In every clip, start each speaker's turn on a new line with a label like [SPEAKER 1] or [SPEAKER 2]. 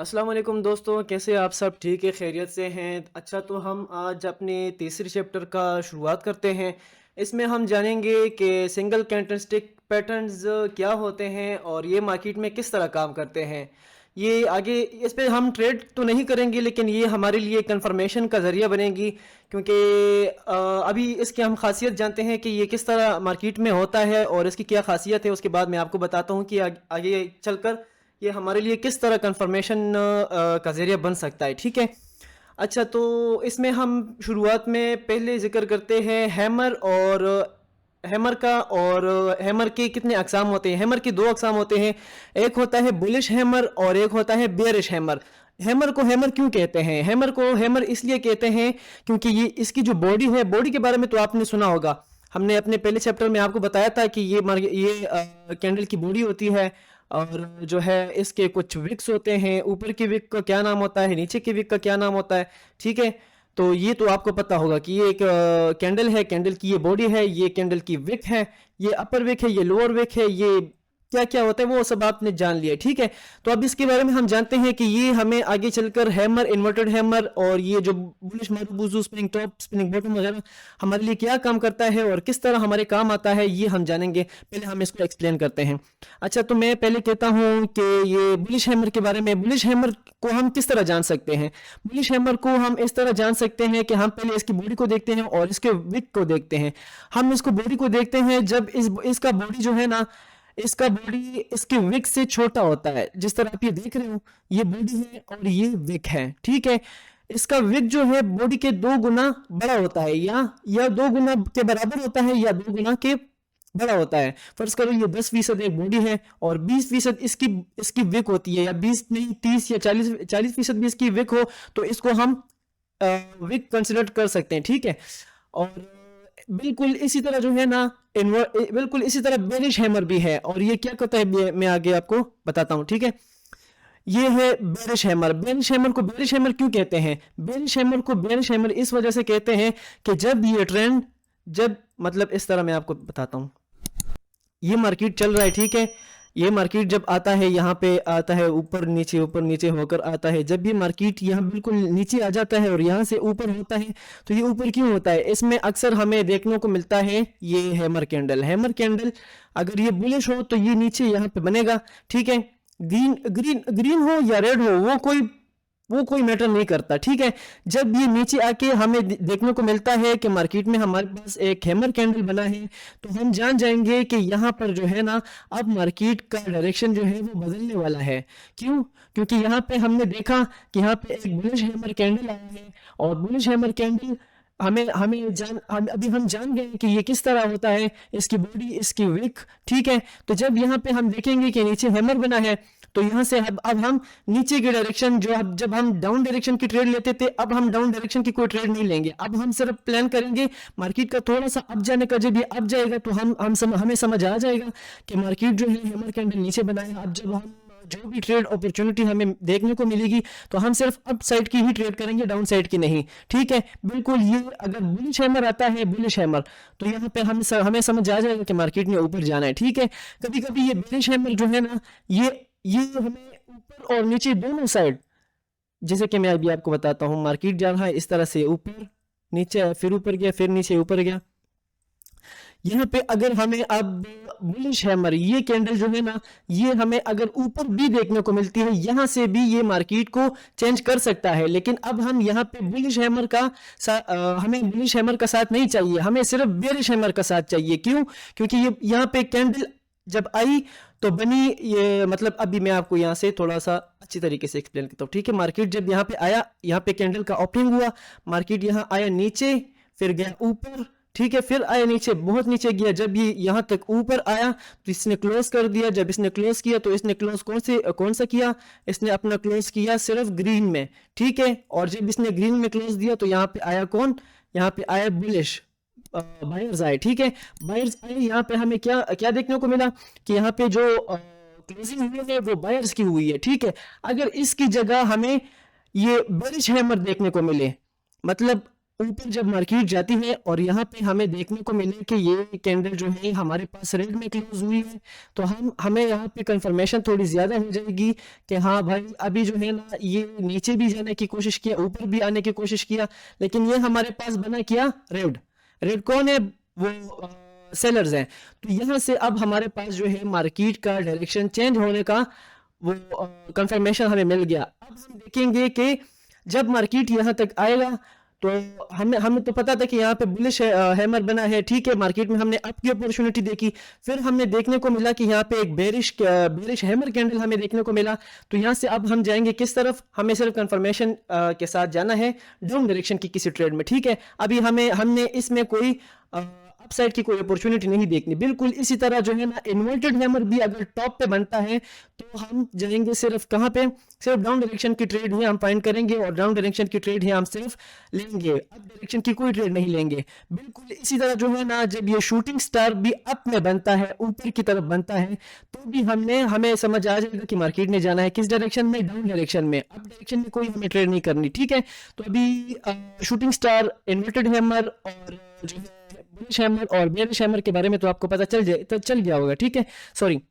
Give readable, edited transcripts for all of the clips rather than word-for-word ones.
[SPEAKER 1] अस्सलाम वालेकुम दोस्तों, कैसे आप सब ठीक है, खैरियत से हैं। अच्छा, तो हम आज अपने तीसरे चैप्टर का शुरुआत करते हैं। इसमें हम जानेंगे कि सिंगल कैंडलस्टिक पैटर्न्स क्या होते हैं और ये मार्केट में किस तरह काम करते हैं। ये आगे इस पे हम ट्रेड तो नहीं करेंगे, लेकिन ये हमारे लिए कंफर्मेशन का ज़रिया बनेगी, क्योंकि अभी इसकी हम खासियत जानते हैं कि ये किस तरह मार्केट में होता है और इसकी क्या खासियत है। उसके बाद मैं आपको बताता हूँ कि आगे चलकर ये हमारे लिए किस तरह कंफर्मेशन का ज़रिया बन सकता है। ठीक है। अच्छा, तो इसमें हम शुरुआत में पहले ज़िक्र करते हैं हैमर और हैमर का। और हैमर के कितने अक़साम होते हैं। हैमर के दो अक़साम होते हैं, एक होता है बुलिश हैमर और एक होता है बेयरिश हैमर। हैमर को हैमर क्यों कहते हैं? हैमर को हैमर इसलिए कहते हैं क्योंकि ये इसकी जो बॉडी है, बॉडी के बारे में तो आपने सुना होगा। हमने अपने पहले चैप्टर में आपको बताया था कि ये कैंडल की बॉडी होती है और जो है इसके कुछ विक्स होते हैं। ऊपर की विक का क्या नाम होता है, नीचे की विक का क्या नाम होता है। ठीक है। तो ये तो आपको पता होगा कि ये एक कैंडल है, कैंडल की ये बॉडी है, ये कैंडल की विक है, ये अपर विक है, ये लोअर विक है, ये क्या क्या होता है वो सब आपने जान लिया। ठीक है। तो अब इसके बारे में हम जानते हैं कि ये हमें आगे चलकर हैमर, इन्वर्टेड हैमर और ये जो bullish marubozu, spinning top, spinning bottom वगैरह हमारे लिए क्या काम करता है और किस तरह हमारे काम आता है, ये हम जानेंगे। पहले हम इसको एक्सप्लेन करते हैं। अच्छा, तो मैं पहले कहता हूँ कि ये बुलिश हैमर के बारे में, बुलिश हैमर को हम किस तरह जान सकते हैं। बुलिश हैमर को हम इस तरह जान सकते हैं कि हम पहले इसकी बॉडी को देखते हैं और इसके विक को देखते हैं। हम इसको बॉडी को देखते हैं जब इसका बॉडी जो है ना, इसका बॉडी इसके विक से छोटा होता है। जिस तरह आप ये देख रहे हो, ये बॉडी है और ये विक है। ठीक है। इसका विक जो है बॉडी के 2 गुना बड़ा होता है, या 2 गुना के बराबर होता है, या 2 गुना के बड़ा होता है। फर्ज करो ये 10% एक बॉडी है और 20% इसकी इसकी विक होती है, या 20 नहीं 30 या 40% भी इसकी विक हो, तो इसको हम विक कंसिडर कर सकते हैं। ठीक है। और बिल्कुल इसी तरह जो है ना, बिल्कुल इसी तरह बेरिश हैमर भी है। और ये क्या करता है मैं आगे आपको बताता हूँ। ठीक है। ये है बेरिश हैमर। बेरिश हैमर को बेरिश हैमर क्यों कहते हैं? बेरिश हैमर को बेरिश हैमर इस वजह से कहते हैं कि जब ये ट्रेंड, जब मतलब इस तरह मैं आपको बताता हूँ, ये मार्केट चल रहा है। ठीक है। ये मार्केट जब आता है, यहाँ पे आता है ऊपर नीचे होकर आता है। जब ये मार्केट यहाँ बिल्कुल नीचे आ जाता है और यहाँ से ऊपर होता है, तो ये ऊपर क्यों होता है? इसमें अक्सर हमें देखने को मिलता है ये हैमर कैंडल। हैमर कैंडल अगर ये बुलिश हो तो ये नीचे यहाँ पे बनेगा। ठीक है। ग्रीन ग्रीन ग्रीन हो या रेड हो, वो कोई मैटर नहीं करता। ठीक है। जब ये नीचे आके हमें देखने को मिलता है कि मार्केट में हमारे पास एक हैमर कैंडल बना है, तो हम जान जाएंगे कि यहाँ पर जो है ना, अब मार्केट का डायरेक्शन जो है वो बदलने वाला है। क्यों? क्योंकि यहाँ पे हमने देखा कि यहाँ पे एक बुलिश हैमर कैंडल आया है और बुलिश हैमर कैंडल अभी हम जान गए कि ये किस तरह होता है, इसकी बॉडी, इसकी विक। ठीक है। तो जब यहाँ पे हम देखेंगे कि नीचे हैमर बना है, तो यहाँ से अब हम नीचे की डायरेक्शन, जब हम डाउन डायरेक्शन की ट्रेड लेते थे, अब हम डाउन डायरेक्शन की कोई ट्रेड नहीं लेंगे। अब हम सिर्फ प्लान करेंगे मार्केट का थोड़ा सा अप जाने का। जब ये अप जाएगा तो हमें समझ आ जाएगा कि मार्केट जो है हैमर कैंडल नीचे बना है। अब जब हम जो भी ट्रेड अपॉर्चुनिटी हमें देखने को मिलेगी, तो हम सिर्फ अप साइड की ही ट्रेड करेंगे, डाउन साइड की नहीं। ठीक है। बिल्कुल ये अगर बुलिश हैमर आता है, बुलिश हैमर, तो यहाँ पे हमें समझ आ जाएगा कि मार्केट में ऊपर जाना है। ठीक है। कभी कभी ये बुलिश हैमर जो है ना, ये हमें ऊपर और नीचे दोनों साइड, जैसे कि मैं अभी आपको बताता हूँ, मार्केट जा रहा है इस तरह से, ऊपर नीचे, फिर ऊपर गया, फिर नीचे, ऊपर गया। यहाँ पे अगर हमें अब बुलिश हैमर, ये कैंडल जो है ना, ये हमें अगर ऊपर भी देखने को मिलती है, यहाँ से भी ये मार्केट को चेंज कर सकता है। लेकिन अब हम यहाँ पे बुलिश हैमर का हमें बुलिश हैमर का साथ नहीं चाहिए, हमें सिर्फ बेरिश हैमर का साथ चाहिए। क्यों? क्योंकि ये यहाँ पे कैंडल जब आई तो बनी ये, मतलब अभी मैं आपको यहाँ से थोड़ा सा अच्छी तरीके से एक्सप्लेन करता हूँ। ठीक है। मार्केट जब यहाँ पे आया, यहाँ पे कैंडल का ओपनिंग हुआ, मार्केट यहाँ आया नीचे, फिर गया ऊपर। ठीक है। फिर आया नीचे, बहुत नीचे गया। जब ये यहाँ तक ऊपर आया तो इसने क्लोज कर दिया। जब इसने क्लोज किया तो इसने क्लोज कौन सा किया? इसने अपना क्लोज किया सिर्फ ग्रीन में। ठीक है। और जब इसने ग्रीन में क्लोज दिया तो यहाँ पे आया कौन? यहाँ पे आया बुलिश बायर्स आए। ठीक है। बायर्स आए। यहाँ पे हमें क्या क्या देखने को मिला कि यहाँ पे जो क्लोजिंग हुई है वो बायर्स की हुई है। ठीक है। अगर इसकी जगह हमें ये बेरिश हैमर देखने को मिले, मतलब ऊपर जब मार्केट जाती है और यहाँ पे हमें देखने को मिले कि ये कैंडल जो है हमारे पास रेड में क्लोज हुई है, तो हमें यहाँ पे कंफर्मेशन थोड़ी ज़्यादा हो जाएगी कि हाँ भाई अभी जो है ना ये नीचे भी जाने की कोशिश किया, ऊपर भी आने की कोशिश किया, लेकिन ये हमारे पास बना क्या, रेड। रेड कौन है, वो सेलर्स हैं। तो यहाँ से अब हमारे पास जो है मार्केट का डायरेक्शन चेंज होने का वो कंफर्मेशन हमें मिल गया। अब हम देखेंगे कि जब मार्केट यहाँ तक आएगा तो हमें तो पता था कि यहाँ पे बुलिश हैमर बना है, ठीक है, मार्केट में हमने अप की अपॉर्चुनिटी देखी, फिर हमने देखने को मिला कि यहाँ पे एक बेरिश हैमर कैंडल हमें देखने को मिला। तो यहाँ से अब हम जाएंगे किस तरफ, हमें सिर्फ कंफर्मेशन के साथ जाना है डाउन डायरेक्शन की किसी ट्रेड में, ठीक है। अभी हमने इसमें कोई अपसाइड की कोई अपॉर्चुनिटी नहीं देखनी। बिल्कुल इसी तरह जो है ना इन्वर्टेड हैमर भी अगर टॉप पे बनता है तो हम जाएंगे सिर्फ कहाँ पे, सिर्फ डाउन डायरेक्शन की ट्रेड है हम फाइंड करेंगे और डाउन डायरेक्शन की ट्रेड है हम सिर्फ लेंगे, अप डायरेक्शन की कोई ट्रेड नहीं लेंगे। बिल्कुल इसी तरह जो है ना जब ये शूटिंग स्टार भी अप में बनता है, ऊपर की तरफ बनता है, तो भी हमें समझ आ जाएगा कि मार्केट में जाना है किस डायरेक्शन में, डाउन डायरेक्शन में। अप डायरेक्शन में कोई हमें ट्रेड नहीं करनी, ठीक है। तो अभी शूटिंग स्टार, इन्वर्टेड हैमर और जो बुलिश हैमर और बेरिश हैमर के बारे में तो आपको पता चल गया होगा, ठीक है, सॉरी।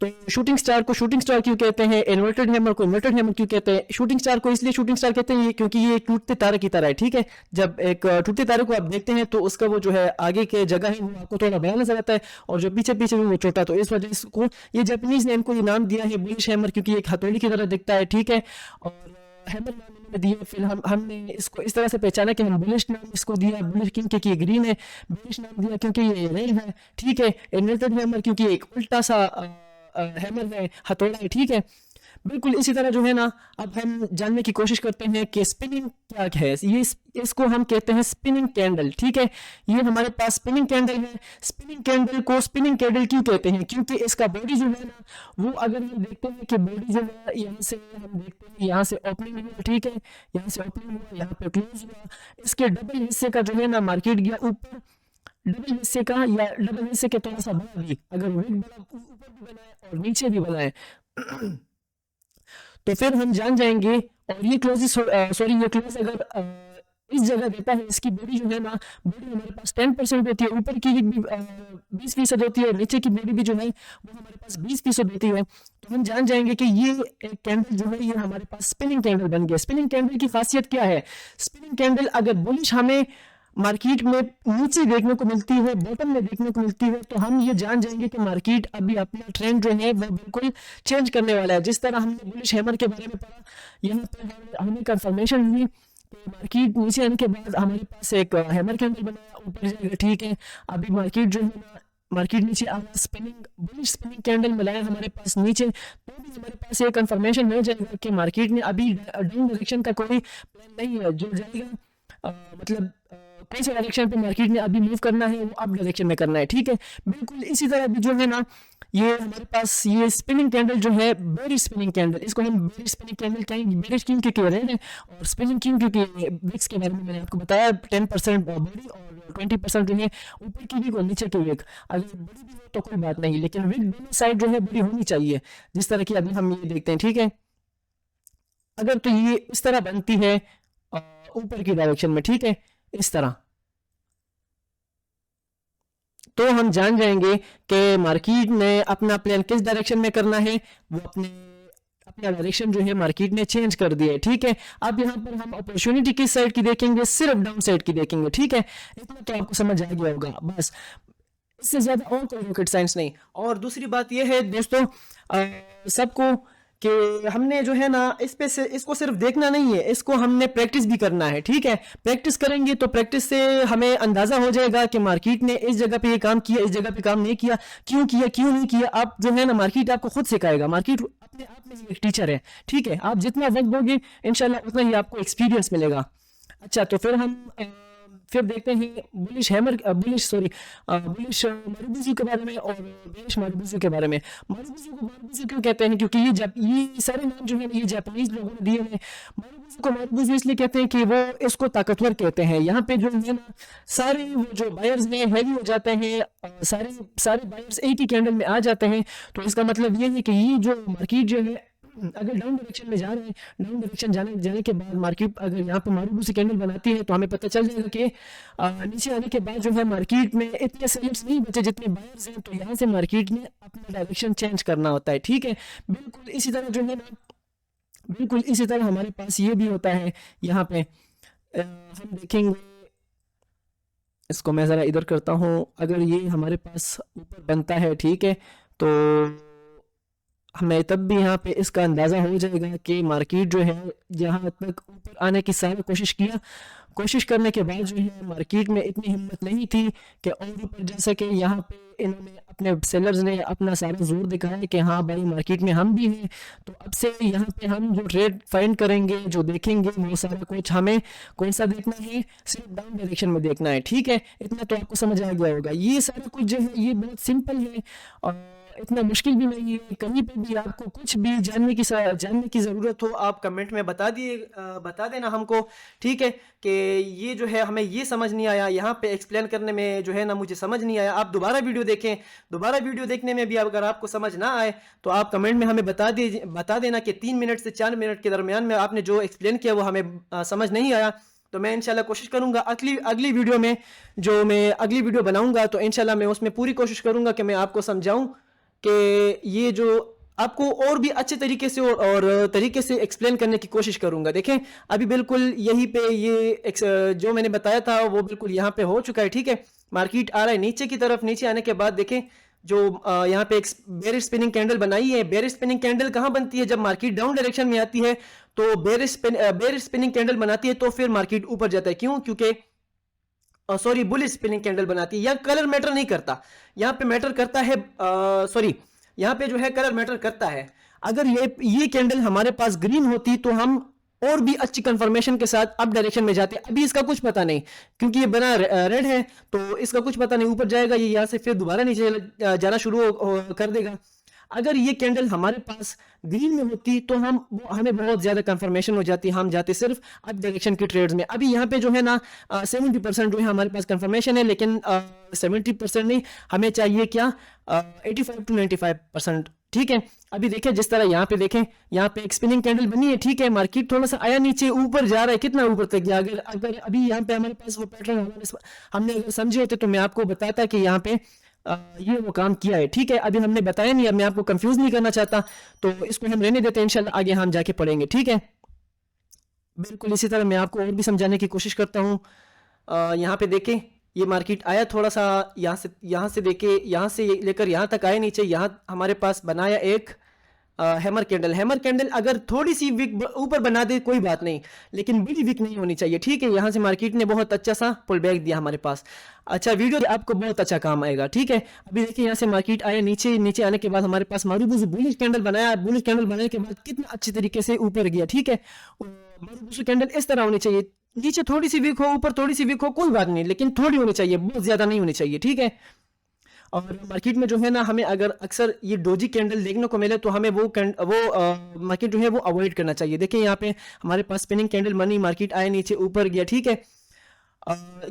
[SPEAKER 1] तो शूटिंग स्टार को शूटिंग स्टार क्यों कहते हैं, इन्वर्टेड हैमर को इन्वर्टेड हैमर क्यों कहते हैं। शूटिंग स्टार को इसलिए शूटिंग स्टार कहते हैं क्योंकि ये एक टूटते तारे की तरह है, ठीक है। जब एक टूटते तारे को आप देखते हैं तो उसका वो जो है आगे के जगह है वो आपको थोड़ा बड़ा नजर आता है और जो पीछे पीछे वो छोटा, तो इस वजह से ये जापानीज ने इनको ये नाम दिया है बुलिश हैमर, क्योंकि एक हथौड़ी की तरह दिखता है, ठीक है। और हैमर नाम दिया, फिर हमने इसको इस तरह से पहचाना कि हम बुलिश नाम इसको दिया, बुलिश क्योंकि ये ग्रीन है, बुलिश नाम दिया क्योंकि ये रेड है, ठीक है। इन्वर्टेड हैमर क्योंकि एक उल्टा सा हैमर है, हथौड़ा है, ठीक है। बिल्कुल इसी तरह जो है ना अब हम जानने की कोशिश करते हैं कि स्पिनिंग क्या है। ये इसको हम कहते हैं स्पिनिंग कैंडल, ठीक है। ये हमारे पास स्पिनिंग कैंडल है। स्पिनिंग कैंडल को स्पिनिंग कैंडल क्यों कहते हैं, क्योंकि इसका बॉडी जो है ना वो अगर हम देखते हैं कि बॉडी जो है यहाँ से हम देखते हैं, यहाँ से ओपनिंग हुआ, ठीक है, यहाँ से ओपनिंग हुआ, यहाँ पे क्लोज हुआ, इसके डबल हिस्से का जो है ना मार्केट गया ऊपर, डबल हिस्से का या डबल हिस्से के थोड़ा सा बड़ा भी, अगर वेट बड़ा ऊपर भी बनाए और नीचे भी बनाए तो फिर हम जान जाएंगे। और ये क्लोज ये क्लोज अगर इस जगह देता है, इसकी बॉडी जो है ना, बॉडी हमारे पास 10% होती है, ऊपर की भी 20% होती है, नीचे की बॉडी भी जो है वो हमारे पास 20% होती है। तो हम जान जाएंगे कि ये एक कैंडल जो है ये हमारे पास स्पिनिंग कैंडल बन गया। स्पिनिंग कैंडल की खासियत क्या है, स्पिनिंग कैंडल अगर बुलिश हमें मार्केट में नीचे देखने को मिलती है, बॉटम में देखने को मिलती है, तो हम ये जान जाएंगे कि मार्केट अभी अपना ट्रेंड जो है वो बिल्कुल चेंज करने वाला है। जिस तरह हमने बुलिश हैमर के बारे में पढ़ा, यहाँ पे हमें कंफर्मेशन हुई कि मार्केट नीचे आने के बाद हमारे पास एक हैमर कैंडल बनाया, ऊपर जाएगा, ठीक है। अभी मार्केट जो है ना, मार्केट नीचे आ स्पिनिंग बुलिश स्पिनिंग कैंडल मिलाया हमारे पास नीचे, तो भी हमारे पास ये कंफर्मेशन हो जाएगा कि मार्केट में अभी डाउन डायरेक्शन का कोई प्लान नहीं है। जो जाएगा मतलब कौन से डायरेक्शन पे मार्केट ने अभी मूव करना है वो अप डायरेक्शन में करना है, ठीक है। बिल्कुल इसी तरह भी जो है ना ये हमारे पास ये स्पिनिंग कैंडल जो है बेरिश स्पिनिंग कैंडल, इसको हम बेरिश स्पिनिंग कैंडल कहेंगे। बेरिश क्यों, क्योंकि रेड है, और स्पिनिंग क्यों, क्योंकि विक्स के बारे में मैंने आपको बताया 10% बॉडी और 20% जो है ऊपर की विक और नीचे की विक। अगर बड़ी भी हो तो कोई बात नहीं, लेकिन विक दोनों साइड जो है बड़ी होनी चाहिए, जिस तरह की अभी हम ये देखते हैं, ठीक है। अगर तो ये इस तरह बनती है ऊपर की डायरेक्शन में, ठीक है, इस तरह, तो हम जान जाएंगे कि मार्केट ने अपना प्लान किस डायरेक्शन में करना है, वो अपना डायरेक्शन जो है मार्केट ने चेंज कर दिया है, ठीक है। अब यहाँ पर हम अपॉर्चुनिटी किस साइड की देखेंगे, सिर्फ डाउन साइड की देखेंगे, ठीक है। इतना तो आपको समझ आ गया होगा, बस इससे ज्यादा और कोई रॉकेट साइंस नहीं। और दूसरी बात यह है दोस्तों सबको कि हमने जो है ना इसको सिर्फ देखना नहीं है, इसको हमने प्रैक्टिस भी करना है, ठीक है। प्रैक्टिस करेंगे तो प्रैक्टिस से हमें अंदाजा हो जाएगा कि मार्केट ने इस जगह पे ये काम किया, इस जगह पे काम नहीं किया, क्यों किया, क्यों नहीं किया। आप जो है ना मार्केट आपको खुद सिखाएगा, मार्केट अपने आप में एक टीचर है, ठीक है। आप जितना वक्त दोगे इंशाल्लाह उतना ही आपको एक्सपीरियंस मिलेगा। अच्छा, तो फिर हम फिर देखते हैं बुलिश मारुबुजू के बारे में और बेरिश मारुबुजू के बारे में। मारुबुजू क्यों कहते हैं, क्योंकि ये सारे नाम जो है ये जापानीज लोगों ने दिए हैं। मारुबुजू को मारुबुजू इसलिए कहते हैं कि वो इसको ताकतवर कहते हैं। यहाँ पे जो है ना सारे वो जो बायर्स हैं हैवी हो जाते हैं, सारे बायर्स एक ही कैंडल में आ जाते हैं। तो इसका मतलब ये है कि ये जो मार्केट जो है
[SPEAKER 2] अगर डाउन डायरेक्शन में जा रहे हैं, डाउन डायरेक्शन जाने जाने के बाद मार्केट अगर यहाँ पे मारूबू से कैंडल बनाती है तो हमें पता चल जाएगा कि नीचे आने के बाद जो है मार्केट में इतने सेलर्स नहीं बचे जितने बायर्स हैं, तो यहाँ से मार्केट ने अपना डायरेक्शन चेंज करना होता है। ठीक है, बिल्कुल इसी तरह जो है ना, बिल्कुल इसी तरह हमारे पास ये भी होता है। यहाँ पे हम देखेंगे, इसको मैं ज़रा इधर करता हूँ। अगर ये हमारे पास ऊपर बनता है, ठीक है, तो हमें तब भी यहाँ पे इसका अंदाज़ा हो जाएगा कि मार्केट जो है जहाँ तक ऊपर आने की सारी कोशिश किया, कोशिश करने के बाद जो है मार्केट में इतनी हिम्मत नहीं थी कि और ऊपर जा सके। यहाँ पे इन्होंने अपने सेलर्स ने अपना सारा जोर दिखाया कि हाँ भाई मार्केट में हम भी हैं। तो अब से यहाँ पे हम जो ट्रेड फाइंड करेंगे, जो देखेंगे, वो सारा कुछ हमें कौन सा देखना है, सिर्फ डाउन डायरेक्शन में देखना है। ठीक है, इतना तो आपको समझ आ गया होगा। ये सारा कुछ जो है ये बहुत सिंपल है और इतना मुश्किल भी नहीं है। कहीं पे भी आपको कुछ भी जानने की ज़रूरत हो,
[SPEAKER 1] आप कमेंट में बता देना हमको। ठीक है, कि ये जो है हमें ये समझ नहीं आया, यहाँ पे एक्सप्लेन करने में जो है ना मुझे समझ नहीं आया। आप दोबारा वीडियो देखें, दोबारा वीडियो देखने में भी अगर आपको समझ ना आए तो आप कमेंट में हमें बता देना कि 3 मिनट से 4 मिनट के दरमियान में आपने जो एक्सप्लेन किया वो हमें समझ नहीं आया। तो मैं इंशाल्लाह कोशिश करूंगा अगली वीडियो में, जो मैं अगली वीडियो बनाऊंगा तो इंशाल्लाह मैं उसमें पूरी कोशिश करूंगा कि मैं आपको समझाऊं कि ये जो आपको और भी अच्छे तरीके से और तरीके से एक्सप्लेन करने की कोशिश करूंगा। देखें, अभी बिल्कुल यहीं पे ये जो मैंने बताया था वो बिल्कुल यहाँ पे हो चुका है। ठीक है, मार्केट आ रहा है नीचे की तरफ। नीचे आने के बाद देखें, जो यहाँ पे एक बेरिश स्पिनिंग कैंडल बनाई है। बेरिश स्पिनिंग कैंडल कहाँ बनती है? जब मार्केट डाउन डायरेक्शन में आती है तो बेरिश स्पिनिंग कैंडल बनाती है, तो फिर मार्केट ऊपर जाता है। क्यों? क्योंकि सॉरी, बुलिश स्पिनिंग कैंडल बनाती है। या कलर मैटर नहीं करता, यहाँ पे मैटर करता है, सॉरी, यहाँ पे जो है कलर मैटर करता है। अगर ये कैंडल हमारे पास ग्रीन होती तो हम और भी अच्छी कंफर्मेशन के साथ अप डायरेक्शन में जाते। अभी इसका कुछ पता नहीं, क्योंकि ये बना रेड है तो इसका कुछ पता नहीं, ऊपर जाएगा ये, यहाँ से फिर दोबारा नीचे जाना शुरू कर देगा। अगर ये कैंडल हमारे पास ग्रीन में होती तो हमें बहुत ज़्यादा कंफर्मेशन हो जाती, हम जाते सिर्फ अप डायरेक्शन की ट्रेड्स में। अभी यहाँ पे जो है ना 70% जो है हमारे पास कंफर्मेशन है, लेकिन 70% नहीं, हमें चाहिए क्या, 85 to 95%। ठीक है, अभी देखें जिस तरह यहाँ पे देखें, यहाँ पे एक स्पिनिंग कैंडल बनी है। ठीक है, मार्केट थोड़ा सा आया नीचे, ऊपर जा रहा है, कितना ऊपर तक गया। अगर अगर अभी यहाँ पे हमारे पास वो पैटर्न हमने अगर समझे होते तो मैं आपको बताता कि यहाँ पे ये वो काम किया है। ठीक है, अभी हमने बताया नहीं, अब मैं आपको कंफ्यूज नहीं करना चाहता, तो इसको हम रहने देते हैं, इंशाल्लाह आगे हम जाके पढ़ेंगे। ठीक है, बिल्कुल इसी तरह मैं आपको और भी समझाने की कोशिश करता हूँ। यहाँ पे देखें, ये मार्केट आया थोड़ा सा, यहाँ से देखे, यहाँ से लेकर यहाँ तक आए नीचे, यहाँ हमारे पास बनाया एक हैमर कैंडल। हैमर कैंडल अगर थोड़ी सी विक ऊपर बना दे कोई बात नहीं, लेकिन बड़ी विक नहीं होनी चाहिए। ठीक है, यहाँ से मार्केट ने बहुत अच्छा सा पुल बैक दिया हमारे पास। अच्छा, वीडियो आपको बहुत अच्छा काम आएगा। ठीक है, अभी देखिए यहाँ से मार्केट आया नीचे आने के बाद हमारे पास मारूबू बुलिश कैंडल बनाया। बुलिश कैंडल बनाने के बाद कितना अच्छे तरीके से ऊपर गया। ठीक है, मारूबू कैंडल इस तरह होनी चाहिए, नीचे थोड़ी सी वीक हो, ऊपर थोड़ी सी वीक हो, कोई बात नहीं, लेकिन थोड़ी होनी चाहिए, बहुत ज्यादा नहीं होनी चाहिए। ठीक है, और मार्केट में जो है ना, हमें अगर अक्सर ये डोजी कैंडल देखने को मिले तो हमें वो मार्केट जो है वो अवॉइड करना चाहिए। देखिए यहाँ पे हमारे पास स्पिनिंग कैंडल बनी, मार्केट आए नीचे, ऊपर गया। ठीक है,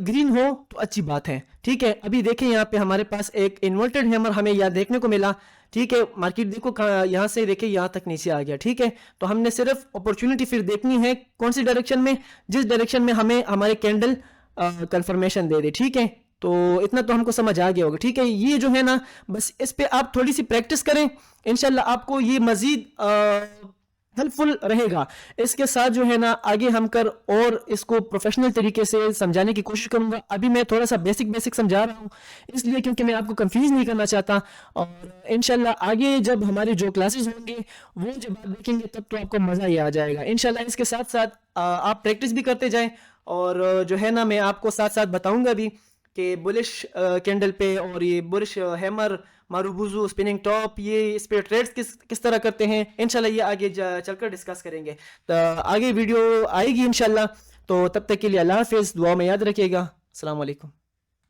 [SPEAKER 1] ग्रीन हो तो अच्छी बात है। ठीक है, अभी देखें यहाँ पे हमारे पास एक इन्वर्टेड हैमर हमें यहाँ देखने को मिला। ठीक है, मार्केट देखो यहाँ से देखे यहाँ तक नीचे आ गया। ठीक है, तो हमने सिर्फ अपॉर्चुनिटी फिर देखनी है कौन सी डायरेक्शन में, जिस डायरेक्शन में हमें हमारे कैंडल कंफर्मेशन दे दे। ठीक है, तो इतना तो हमको समझ आ गया होगा। ठीक है, ये जो है ना, बस इस पे आप थोड़ी सी प्रैक्टिस करें, इंशाल्लाह आपको ये मजीद हेल्पफुल रहेगा। इसके साथ जो है ना आगे हम कर और इसको प्रोफेशनल तरीके से समझाने की कोशिश करूंगा। अभी मैं थोड़ा सा बेसिक समझा रहा हूँ इसलिए क्योंकि मैं आपको कंफ्यूज नहीं करना चाहता, और इंशाल्लाह आगे जब हमारे जो क्लासेस होंगे वो जब आप देखेंगे तब तो आपको मज़ा ही आ जाएगा इंशाल्लाह। इसके साथ साथ आप प्रैक्टिस भी करते जाएं, और जो है ना मैं आपको साथ साथ बताऊंगा भी कि बुलिश कैंडल पे और ये bullish hammer, marubozu, spinning top, ये इस पे ट्रेड्स किस तरह करते हैं, इंशाल्लाह ये आगे चलकर डिस्कस करेंगे। तो आगे वीडियो आएगी इंशाल्लाह। तो तब तक के लिए अल्लाह हाफिज़, दुआ में याद रखिएगा। अस्सलाम वालेकुम।